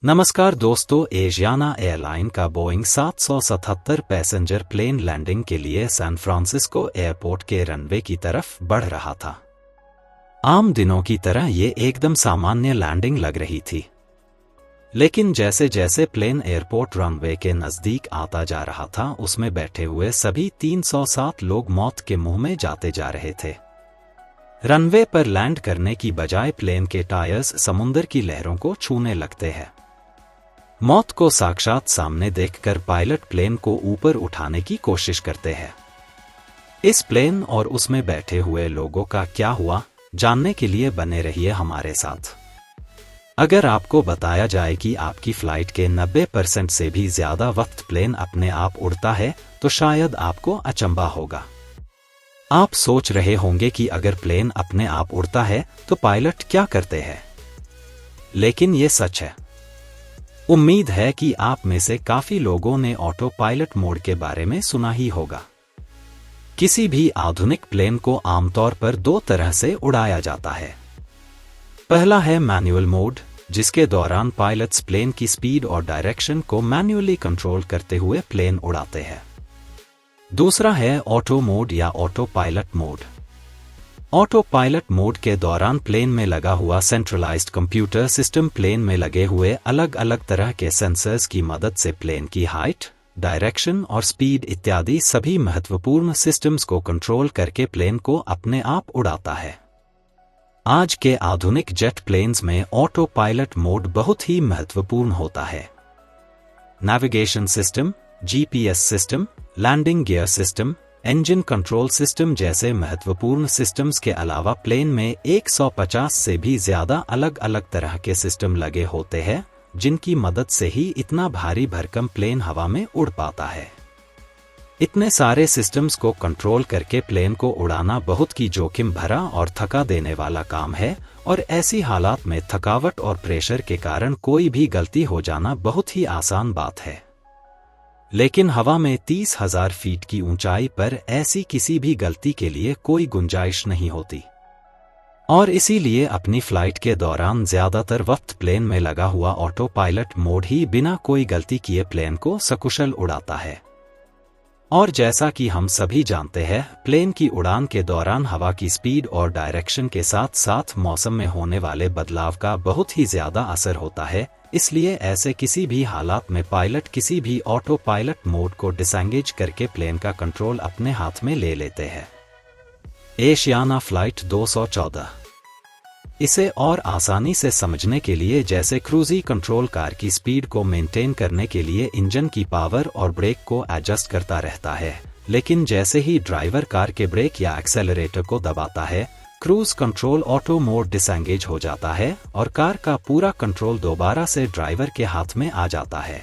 नमस्कार दोस्तों, एशियाना एयरलाइन का बोइंग 777 पैसेंजर प्लेन लैंडिंग के लिए सैन फ्रांसिस्को एयरपोर्ट के रनवे की तरफ बढ़ रहा था। आम दिनों की तरह ये एकदम सामान्य लैंडिंग लग रही थी, लेकिन जैसे जैसे प्लेन एयरपोर्ट रनवे के नजदीक आता जा रहा था, उसमें बैठे हुए सभी 307 लोग मौत के मुंह में जाते जा रहे थे। रनवे पर लैंड करने की बजाय प्लेन के टायर्स समुद्र की लहरों को छूने लगते हैं। मौत को साक्षात सामने देखकर पायलट प्लेन को ऊपर उठाने की कोशिश करते हैं। इस प्लेन और उसमें बैठे हुए लोगों का क्या हुआ, जानने के लिए बने रहिए हमारे साथ। अगर आपको बताया जाए कि आपकी फ्लाइट के 90% से भी ज्यादा वक्त प्लेन अपने आप उड़ता है, तो शायद आपको अचंभा होगा। आप सोच रहे होंगे कि अगर प्लेन अपने आप उड़ता है तो पायलट क्या करते हैं, लेकिन ये सच है। उम्मीद है कि आप में से काफी लोगों ने ऑटो पायलट मोड के बारे में सुना ही होगा। किसी भी आधुनिक प्लेन को आमतौर पर दो तरह से उड़ाया जाता है। पहला है मैनुअल मोड, जिसके दौरान पायलट्स प्लेन की स्पीड और डायरेक्शन को मैन्युअली कंट्रोल करते हुए प्लेन उड़ाते हैं। दूसरा है ऑटो मोड या auto pilot mode. Auto pilot mode के दौरान प्लेन में लगा हुआ सेंट्रलाइज्ड कंप्यूटर सिस्टम प्लेन में लगे हुए अलग अलग तरह के सेंसर्स की मदद से प्लेन की हाइट, डायरेक्शन और स्पीड इत्यादि सभी महत्वपूर्ण सिस्टम्स को कंट्रोल करके प्लेन को अपने आप उड़ाता है। आज के आधुनिक जेट प्लेन्स में ऑटो पायलट मोड बहुत ही महत्वपूर्ण होता है। Navigation system, GPS system, landing gear system, engine control system जैसे महत्वपूर्ण सिस्टम्स के अलावा प्लेन में 150 से भी ज्यादा अलग अलग तरह के सिस्टम लगे होते हैं, जिनकी मदद से ही इतना भारी भरकम प्लेन हवा में उड़ पाता है। इतने सारे सिस्टम्स को कंट्रोल करके प्लेन को उड़ाना बहुत ही जोखिम भरा और थका देने वाला काम है, और ऐसी हालात में थकावट और प्रेशर के कारण कोई भी गलती हो जाना बहुत ही आसान बात है। लेकिन हवा में 30,000 फीट की ऊंचाई पर ऐसी किसी भी गलती के लिए कोई गुंजाइश नहीं होती, और इसीलिए अपनी फ्लाइट के दौरान ज्यादातर वक्त प्लेन में लगा हुआ ऑटो पायलट मोड ही बिना कोई गलती किए प्लेन को सकुशल उड़ाता है। और जैसा कि हम सभी जानते हैं, प्लेन की उड़ान के दौरान हवा की स्पीड और डायरेक्शन के साथ साथ मौसम में होने वाले बदलाव का बहुत ही ज्यादा असर होता है। इसलिए ऐसे किसी भी हालात में पायलट किसी भी ऑटो पायलट मोड को डिसएंगेज करके प्लेन का कंट्रोल अपने हाथ में ले लेते हैं। एशियाना फ्लाइट 214। इसे और आसानी से समझने के लिए, जैसे क्रूजी कंट्रोल कार की स्पीड को मेंटेन करने के लिए इंजन की पावर और ब्रेक को एडजस्ट करता रहता है, लेकिन जैसे ही ड्राइवर कार के ब्रेक या एक्सेलरेटर को दबाता है, cruise control auto mode disengage हो जाता है और कार का पूरा कंट्रोल दोबारा से ड्राइवर के हाथ में आ जाता है।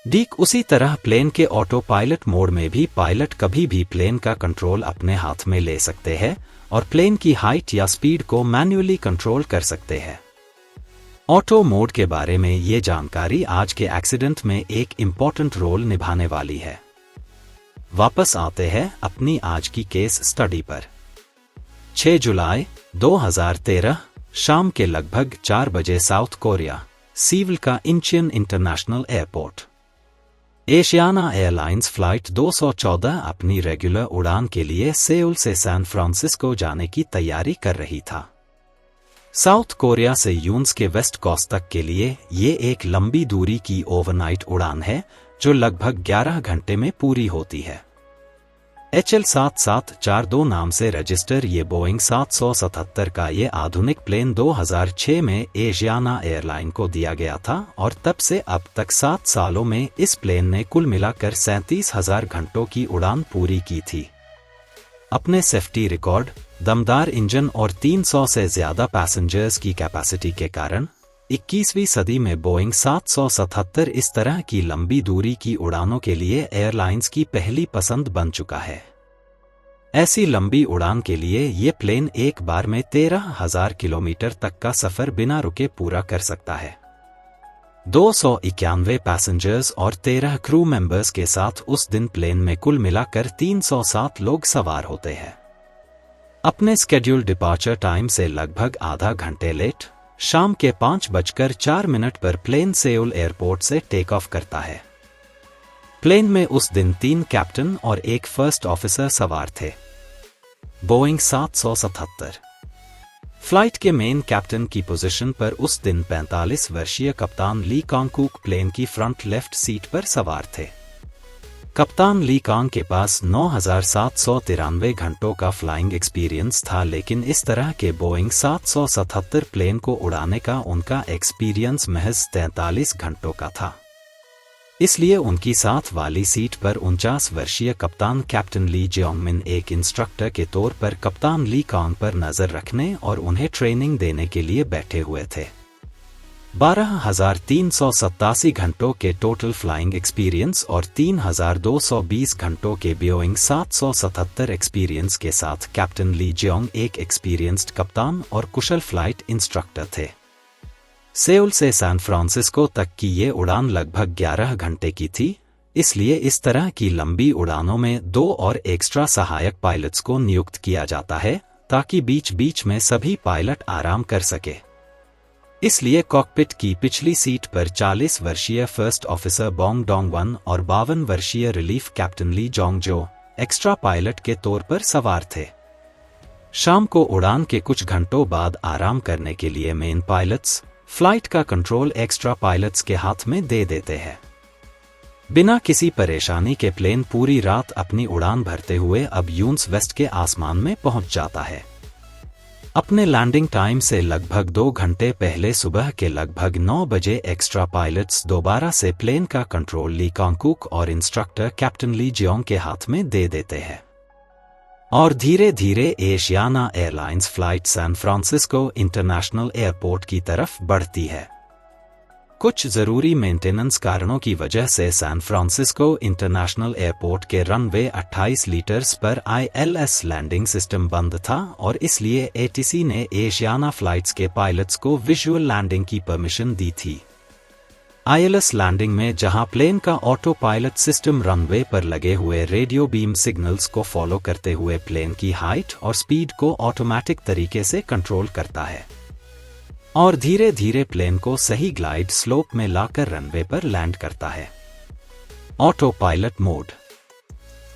ठीक उसी तरह प्लेन के ऑटो पायलट मोड में भी पायलट कभी भी प्लेन का कंट्रोल अपने हाथ में ले सकते हैं और प्लेन की हाइट या स्पीड को मैन्युअली कंट्रोल कर सकते हैं। ऑटो मोड के बारे में ये जानकारी आज के एक्सीडेंट में एक इम्पॉर्टेंट रोल निभाने वाली है। वापस आते हैं अपनी आज की केस स्टडी पर। 6 जुलाई 2013 शाम के लगभग 4 बजे साउथ कोरिया सीवल का इंचियन international airport. Ashiana Airlines flight 214 अपनी रेगुलर उड़ान के लिए सेउल से सैन फ्रांसिस्को जाने की तैयारी कर रही था। साउथ कोरिया से यून्स के वेस्ट कोस्ट तक के लिए ये एक लंबी दूरी की ओवरनाइट उड़ान है, जो लगभग 11 घंटे में पूरी होती है। HL7742 नाम से रजिस्टर ये बोइंग 777 का ये आधुनिक प्लेन 2006 में एशियाना एयरलाइन को दिया गया था, और तब से अब तक 7 सालों में इस प्लेन ने कुल मिलाकर 37,000 घंटों की उड़ान पूरी की थी। अपने सेफ्टी रिकॉर्ड, दमदार इंजन और 300 से ज्यादा पैसेंजर्स की कैपेसिटी के कारण 21वीं सदी में बोइंग 777 इस तरह की लंबी दूरी की उड़ानों के लिए एयरलाइंस की पहली पसंद बन चुका है। ऐसी लंबी उड़ान के लिए ये प्लेन एक बार में 13,000 किलोमीटर तक का सफर बिना रुके पूरा कर सकता है। 291 पैसेंजर्स और 13 क्रू मेंबर्स के साथ उस दिन प्लेन में कुल मिलाकर 307 लोग सवार होते हैं। अपने स्केड्यूल डिपार्चर टाइम से लगभग आधा घंटे लेट शाम के 5:04 पर प्लेन सेउल एयरपोर्ट से टेक ऑफ करता है। प्लेन में उस दिन 3 कैप्टन और 1 फर्स्ट ऑफिसर सवार थे। बोइंग 777 फ्लाइट के मेन कैप्टन की पोजीशन पर उस दिन 45 वर्षीय कप्तान ली कांग कुक प्लेन की फ्रंट लेफ्ट सीट पर सवार थे। कप्तान ली कांग के पास 9,793 घंटों का फ्लाइंग एक्सपीरियंस था, लेकिन इस तरह के बोइंग 777 प्लेन को उड़ाने का उनका एक्सपीरियंस महज 43 घंटों का था। इसलिए उनकी साथ वाली सीट पर 49 वर्षीय कप्तान कैप्टन ली जियोंगमिन एक इंस्ट्रक्टर के तौर पर कप्तान ली कांग पर नजर रखने और उन्हें ट्रेनिंग देने के लिए बैठे हुए थे। 12,387 घंटों के टोटल फ्लाइंग एक्सपीरियंस और 3,220 घंटों के बोइंग 777 एक्सपीरियंस के साथ कैप्टन ली जियोंग एक एक्सपीरियंस्ड कप्तान और कुशल फ्लाइट इंस्ट्रक्टर थे। सेउल से सैन फ्रांसिस्को तक की ये उड़ान लगभग 11 घंटे की थी, इसलिए इस तरह की लंबी उड़ानों में 2 और एक्स्ट्रा सहायक पायलट्स को नियुक्त किया जाता है ताकि बीच बीच में सभी पायलट आराम कर सके। इसलिए कॉकपिट की पिछली सीट पर 40 वर्षीय first officer Bong Dong one और 52 वर्षीय रिलीफ कैप्टन ली जोंग जो एक्स्ट्रा पायलट के तौर पर सवार थे। शाम को उड़ान के कुछ घंटों बाद आराम करने के लिए मेन पायलट्स फ्लाइट का कंट्रोल एक्स्ट्रा पायलट्स के हाथ में दे देते हैं। बिना किसी परेशानी के प्लेन पूरी रात अपनी उड़ान भरते हुए अब यून्स वेस्ट के आसमान में पहुंच जाता है। अपने लैंडिंग टाइम से लगभग 2 घंटे पहले सुबह के लगभग 9 बजे एक्स्ट्रा पायलट्स दोबारा से प्लेन का कंट्रोल ली कांग कुक और इंस्ट्रक्टर कैप्टन ली जियोंग के हाथ में दे देते हैं और धीरे धीरे Asiana Airlines flight San Francisco international airport की तरफ बढ़ती है। कुछ जरूरी मेंटेनेंस कारणों की वजह से सैन फ्रांसिस्को इंटरनेशनल एयरपोर्ट के रनवे 28 लीटर्स पर ILS लैंडिंग सिस्टम बंद था और इसलिए ATC ने एशियाना फ्लाइट्स के पायलट्स को विजुअल लैंडिंग की परमिशन दी थी। ILS लैंडिंग में जहां प्लेन का ऑटो पायलट सिस्टम रनवे पर लगे हुए रेडियो बीम सिग्नल्स को फॉलो करते हुए प्लेन की हाइट और स्पीड को ऑटोमेटिक तरीके से कंट्रोल करता है और धीरे धीरे प्लेन को सही ग्लाइड स्लोप में लाकर रनवे पर लैंड करता है। Auto pilot mode.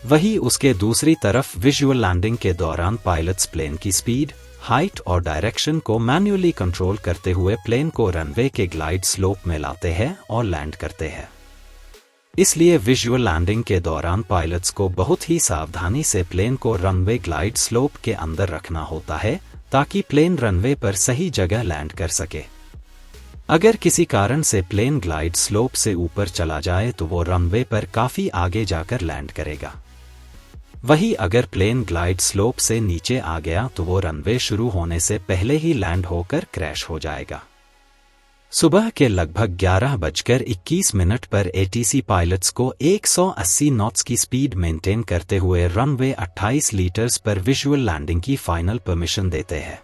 वही उसके दूसरी तरफ विजुअल लैंडिंग के दौरान पायलट्स प्लेन की स्पीड, हाइट और डायरेक्शन को मैन्युअली कंट्रोल करते हुए प्लेन को रनवे के ग्लाइड स्लोप में लाते हैं और लैंड करते हैं। इसलिए विजुअल लैंडिंग के दौरान पायलट्स को बहुत ही सावधानी से प्लेन को रनवे ग्लाइड स्लोप के अंदर रखना होता है ताकि प्लेन रनवे पर सही जगह लैंड कर सके। अगर किसी कारण से प्लेन ग्लाइड स्लोप से ऊपर चला जाए तो वो रनवे पर काफी आगे जाकर लैंड करेगा। वही अगर प्लेन ग्लाइड स्लोप से नीचे आ गया तो वो रनवे शुरू होने से पहले ही लैंड होकर क्रैश हो जाएगा। सुबह के लगभग 11:21 पर ATC पायलट्स को 180 नॉट्स की स्पीड मेंटेन करते हुए रनवे 28 लीटर्स पर विजुअल लैंडिंग की फाइनल परमिशन देते हैं।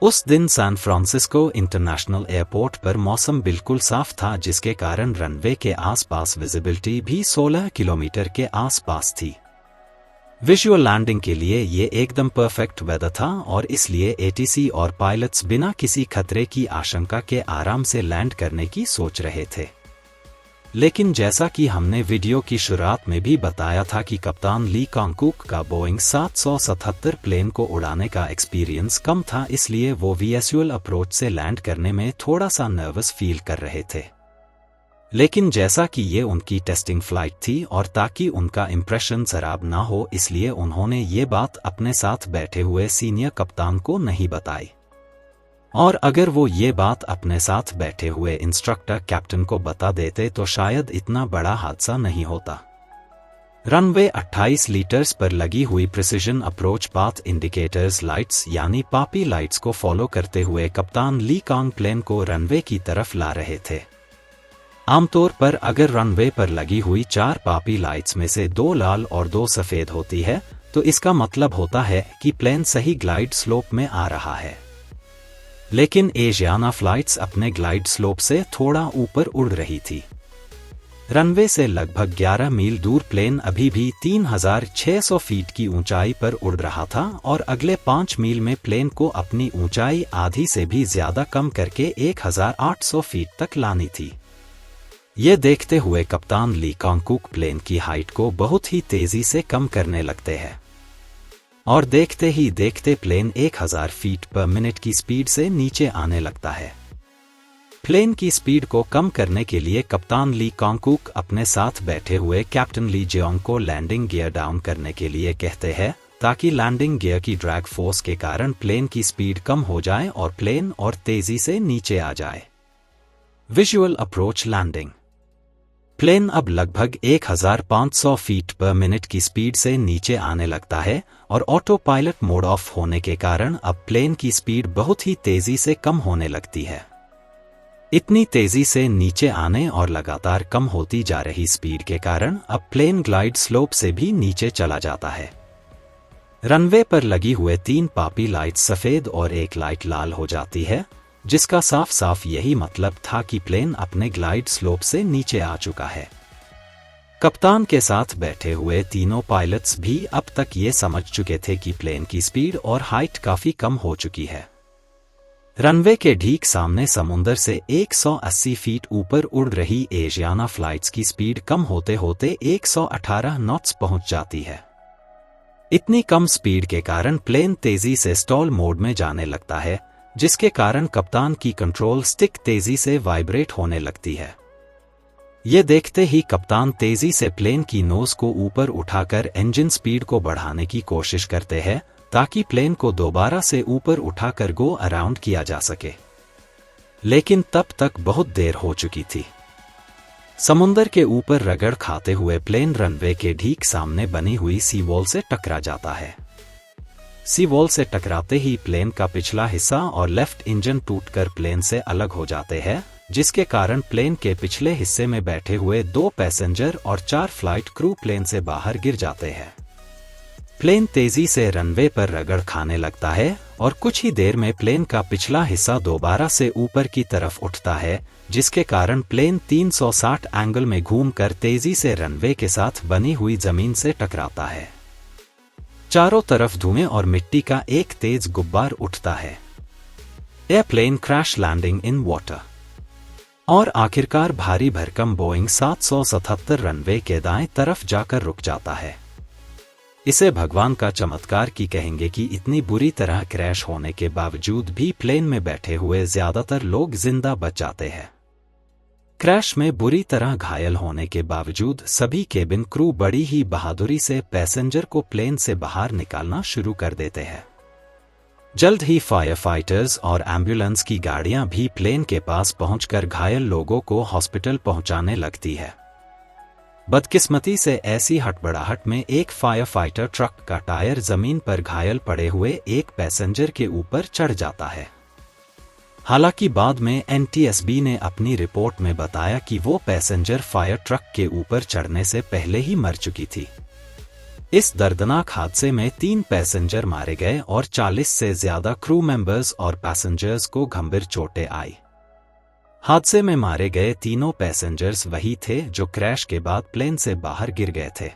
उस दिन सैन फ्रांसिस्को इंटरनेशनल एयरपोर्ट पर मौसम बिल्कुल साफ था, जिसके कारण रनवे के आसपास विजिबिलिटी भी 16 किलोमीटर के आसपास थी। विजुअल लैंडिंग के लिए ये एकदम परफेक्ट वेदर था और इसलिए ATC और पायलट्स बिना किसी खतरे की आशंका के आराम से लैंड करने की सोच रहे थे। लेकिन जैसा कि हमने वीडियो की शुरुआत में भी बताया था कि कप्तान ली कांग कुक का बोइंग 777 प्लेन को उड़ाने का एक्सपीरियंस कम था, इसलिए वो विजुअल अप्रोच से लैंड करने में थोड़ा सा नर्वस फील कर रहे थे। लेकिन जैसा कि ये उनकी टेस्टिंग फ्लाइट थी और ताकि उनका इंप्रेशन खराब ना हो, इसलिए उन्होंने ये बात अपने साथ बैठे हुए सीनियर कप्तान को नहीं बताई। और अगर वो ये बात अपने साथ बैठे हुए इंस्ट्रक्टर कैप्टन को बता देते तो शायद इतना बड़ा हादसा नहीं होता। रनवे 28 लीटर्स पर लगी हुई precision approach path indicators lights यानी पापी लाइट्स को फॉलो करते हुए कप्तान ली कांग प्लेन को रनवे की तरफ ला रहे थे। आमतौर पर अगर रनवे पर लगी हुई 4 पापी लाइट्स में से 2 लाल और 2 सफेद होती है तो इसका मतलब होता है कि प्लेन सही ग्लाइड स्लोप में आ रहा है। लेकिन एशियाना फ्लाइट्स अपने ग्लाइड स्लोप से थोड़ा ऊपर उड़ रही थी। रनवे से लगभग 11 मील दूर प्लेन अभी भी 3,600 फीट की ऊंचाई पर उड़ रहा था और अगले 5 मील में प्लेन को अपनी ऊंचाई आधी से भी ज्यादा कम करके 1,800 फीट तक लानी थी। ये देखते हुए कप्तान ली कांगकुक प्लेन की हाइट को बहुत ही तेजी से कम करने लगते हैं और देखते ही देखते प्लेन 1,000 फीट पर मिनट की स्पीड से नीचे आने लगता है। प्लेन की स्पीड को कम करने के लिए कप्तान ली कांगकुक अपने साथ बैठे हुए कैप्टन ली जेओंग को लैंडिंग गियर डाउन करने के लिए कहते हैं ताकि लैंडिंग गियर की ड्रैग फोर्स के कारण प्लेन की स्पीड कम हो जाए और प्लेन और तेजी से नीचे आ जाए। Visual approach landing. प्लेन अब लगभग 1,500 फीट पर मिनट की स्पीड से नीचे आने लगता है और ऑटो पायलट मोड ऑफ होने के कारण अब प्लेन की स्पीड बहुत ही तेजी से कम होने लगती है। इतनी तेजी से नीचे आने और लगातार कम होती जा रही स्पीड के कारण अब प्लेन ग्लाइड स्लोप से भी नीचे चला जाता है। रनवे पर लगी हुए 3 पापी लाइट सफेद और एक लाइट लाल हो जाती है, जिसका साफ साफ यही मतलब था कि प्लेन अपने ग्लाइड स्लोप से नीचे आ चुका है। कप्तान के साथ बैठे हुए तीनों पायलट्स भी अब तक ये समझ चुके थे कि प्लेन की स्पीड और हाइट काफी कम हो चुकी है। रनवे के ठीक सामने समुंदर से 180 फीट ऊपर उड़ रही एशियाना फ्लाइट्स की स्पीड कम होते होते 118 नॉट्स पहुंच जाती है। इतनी कम स्पीड के कारण प्लेन तेजी से स्टॉल मोड में जाने लगता है, जिसके कारण कप्तान की कंट्रोल स्टिक तेजी से वाइब्रेट होने लगती है। ये देखते ही कप्तान तेजी से प्लेन की नोज को ऊपर उठाकर इंजन स्पीड को बढ़ाने की कोशिश करते हैं ताकि प्लेन को दोबारा से ऊपर उठाकर गो अराउंड किया जा सके। लेकिन तब तक बहुत देर हो चुकी थी। समुंदर के ऊपर रगड़ खाते हुए प्लेन रनवे के ठीक सामने बनी हुई सी वॉल से टकरा जाता है। सी वॉल से टकराते ही प्लेन का पिछला हिस्सा और लेफ्ट इंजन टूटकर प्लेन से अलग हो जाते हैं, जिसके कारण प्लेन के पिछले हिस्से में बैठे हुए 2 पैसेंजर और 4 फ्लाइट क्रू प्लेन से बाहर गिर जाते हैं। प्लेन तेजी से रनवे पर रगड़ खाने लगता है और कुछ ही देर में प्लेन का पिछला हिस्सा दोबारा से ऊपर की तरफ उठता है, जिसके कारण प्लेन 360 एंगल में घूमकर तेजी से रनवे के साथ बनी हुई जमीन से टकराता है। चारों तरफ धुएं और मिट्टी का एक तेज गुब्बार उठता है। Airplane crash landing in water. और आखिरकार भारी भरकम बोइंग 777 रनवे के दाएं तरफ जाकर रुक जाता है। इसे भगवान का चमत्कार की कहेंगे कि इतनी बुरी तरह क्रैश होने के बावजूद भी प्लेन में बैठे हुए ज्यादातर लोग जिंदा बच जाते हैं। क्रैश में बुरी तरह घायल होने के बावजूद सभी केबिन क्रू बड़ी ही बहादुरी से पैसेंजर को प्लेन से बाहर निकालना शुरू कर देते हैं। जल्द ही फायर फाइटर्स और एम्बुलेंस की गाड़ियां भी प्लेन के पास पहुंचकर घायल लोगों को हॉस्पिटल पहुंचाने लगती है। बदकिस्मती से ऐसी हड़बड़ाहट में एक फायर फाइटर ट्रक का टायर जमीन पर घायल पड़े हुए एक पैसेंजर के ऊपर चढ़ जाता है। हालांकि बाद में एनटीएसबी ने अपनी रिपोर्ट में बताया कि वो पैसेंजर फायर ट्रक के ऊपर चढ़ने से पहले ही मर चुकी थी। इस दर्दनाक हादसे में 3 पैसेंजर मारे गए और 40 से ज्यादा क्रू मेंबर्स और पैसेंजर्स को गंभीर चोटें आई। हादसे में मारे गए तीनों पैसेंजर्स वही थे जो क्रैश के बाद प्लेन से बाहर गिर गए थे,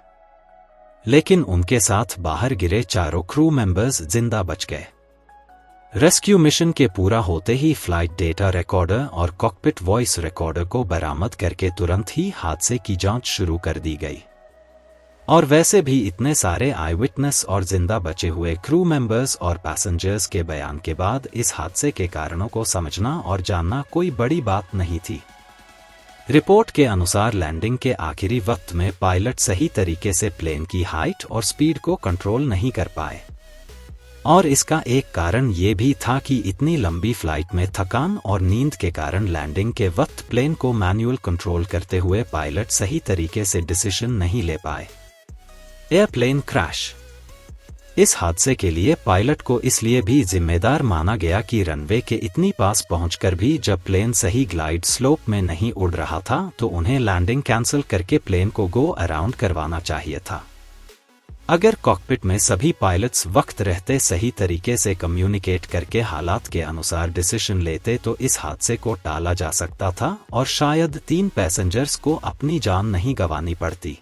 लेकिन उनके साथ बाहर गिरे चारों क्रू मेंबर्स जिंदा बच गए। रेस्क्यू मिशन के पूरा होते ही फ्लाइट डेटा रिकॉर्डर और कॉकपिट वॉइस रिकॉर्डर को बरामद करके तुरंत ही हादसे की जांच शुरू कर दी गई। और वैसे भी इतने सारे आई विटनेस और जिंदा बचे हुए क्रू मेंबर्स और पैसेंजर्स के बयान के बाद इस हादसे के कारणों को समझना और जानना कोई बड़ी बात नहीं थी। रिपोर्ट के अनुसार लैंडिंग के आखिरी वक्त में पायलट सही तरीके से प्लेन की हाइट और स्पीड को कंट्रोल नहीं कर पाए, और इसका एक कारण ये भी था कि इतनी लंबी फ्लाइट में थकान और नींद के कारण लैंडिंग के वक्त प्लेन को मैनुअल कंट्रोल करते हुए पायलट सही तरीके से डिसीजन नहीं ले पाए। Airplane crash. इस हादसे के लिए पायलट को इसलिए भी जिम्मेदार माना गया कि रनवे के इतनी पास पहुंचकर भी जब प्लेन सही ग्लाइड स्लोप में नहीं उड़ रहा था तो उन्हें लैंडिंग कैंसिल करके प्लेन को गो अराउंड करवाना चाहिए था। अगर कॉकपिट में सभी पायलट्स वक्त रहते सही तरीके से कम्युनिकेट करके हालात के अनुसार डिसीजन लेते तो इस हादसे को टाला जा सकता था और शायद 3 पैसेंजर्स को अपनी जान नहीं गंवानी पड़ती।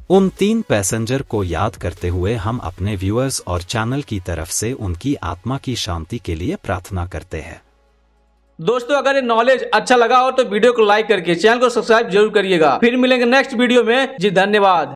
उन 3 पैसेंजर को याद करते हुए हम अपने व्यूअर्स और चैनल की तरफ से उनकी आत्मा की शांति के लिए प्रार्थना करते हैं। दोस्तों अगर ये नॉलेज अच्छा लगा हो तो वीडियो को लाइक करके चैनल को सब्सक्राइब जरूर करिएगा। फिर मिलेंगे नेक्स्ट वीडियो में। जी धन्यवाद।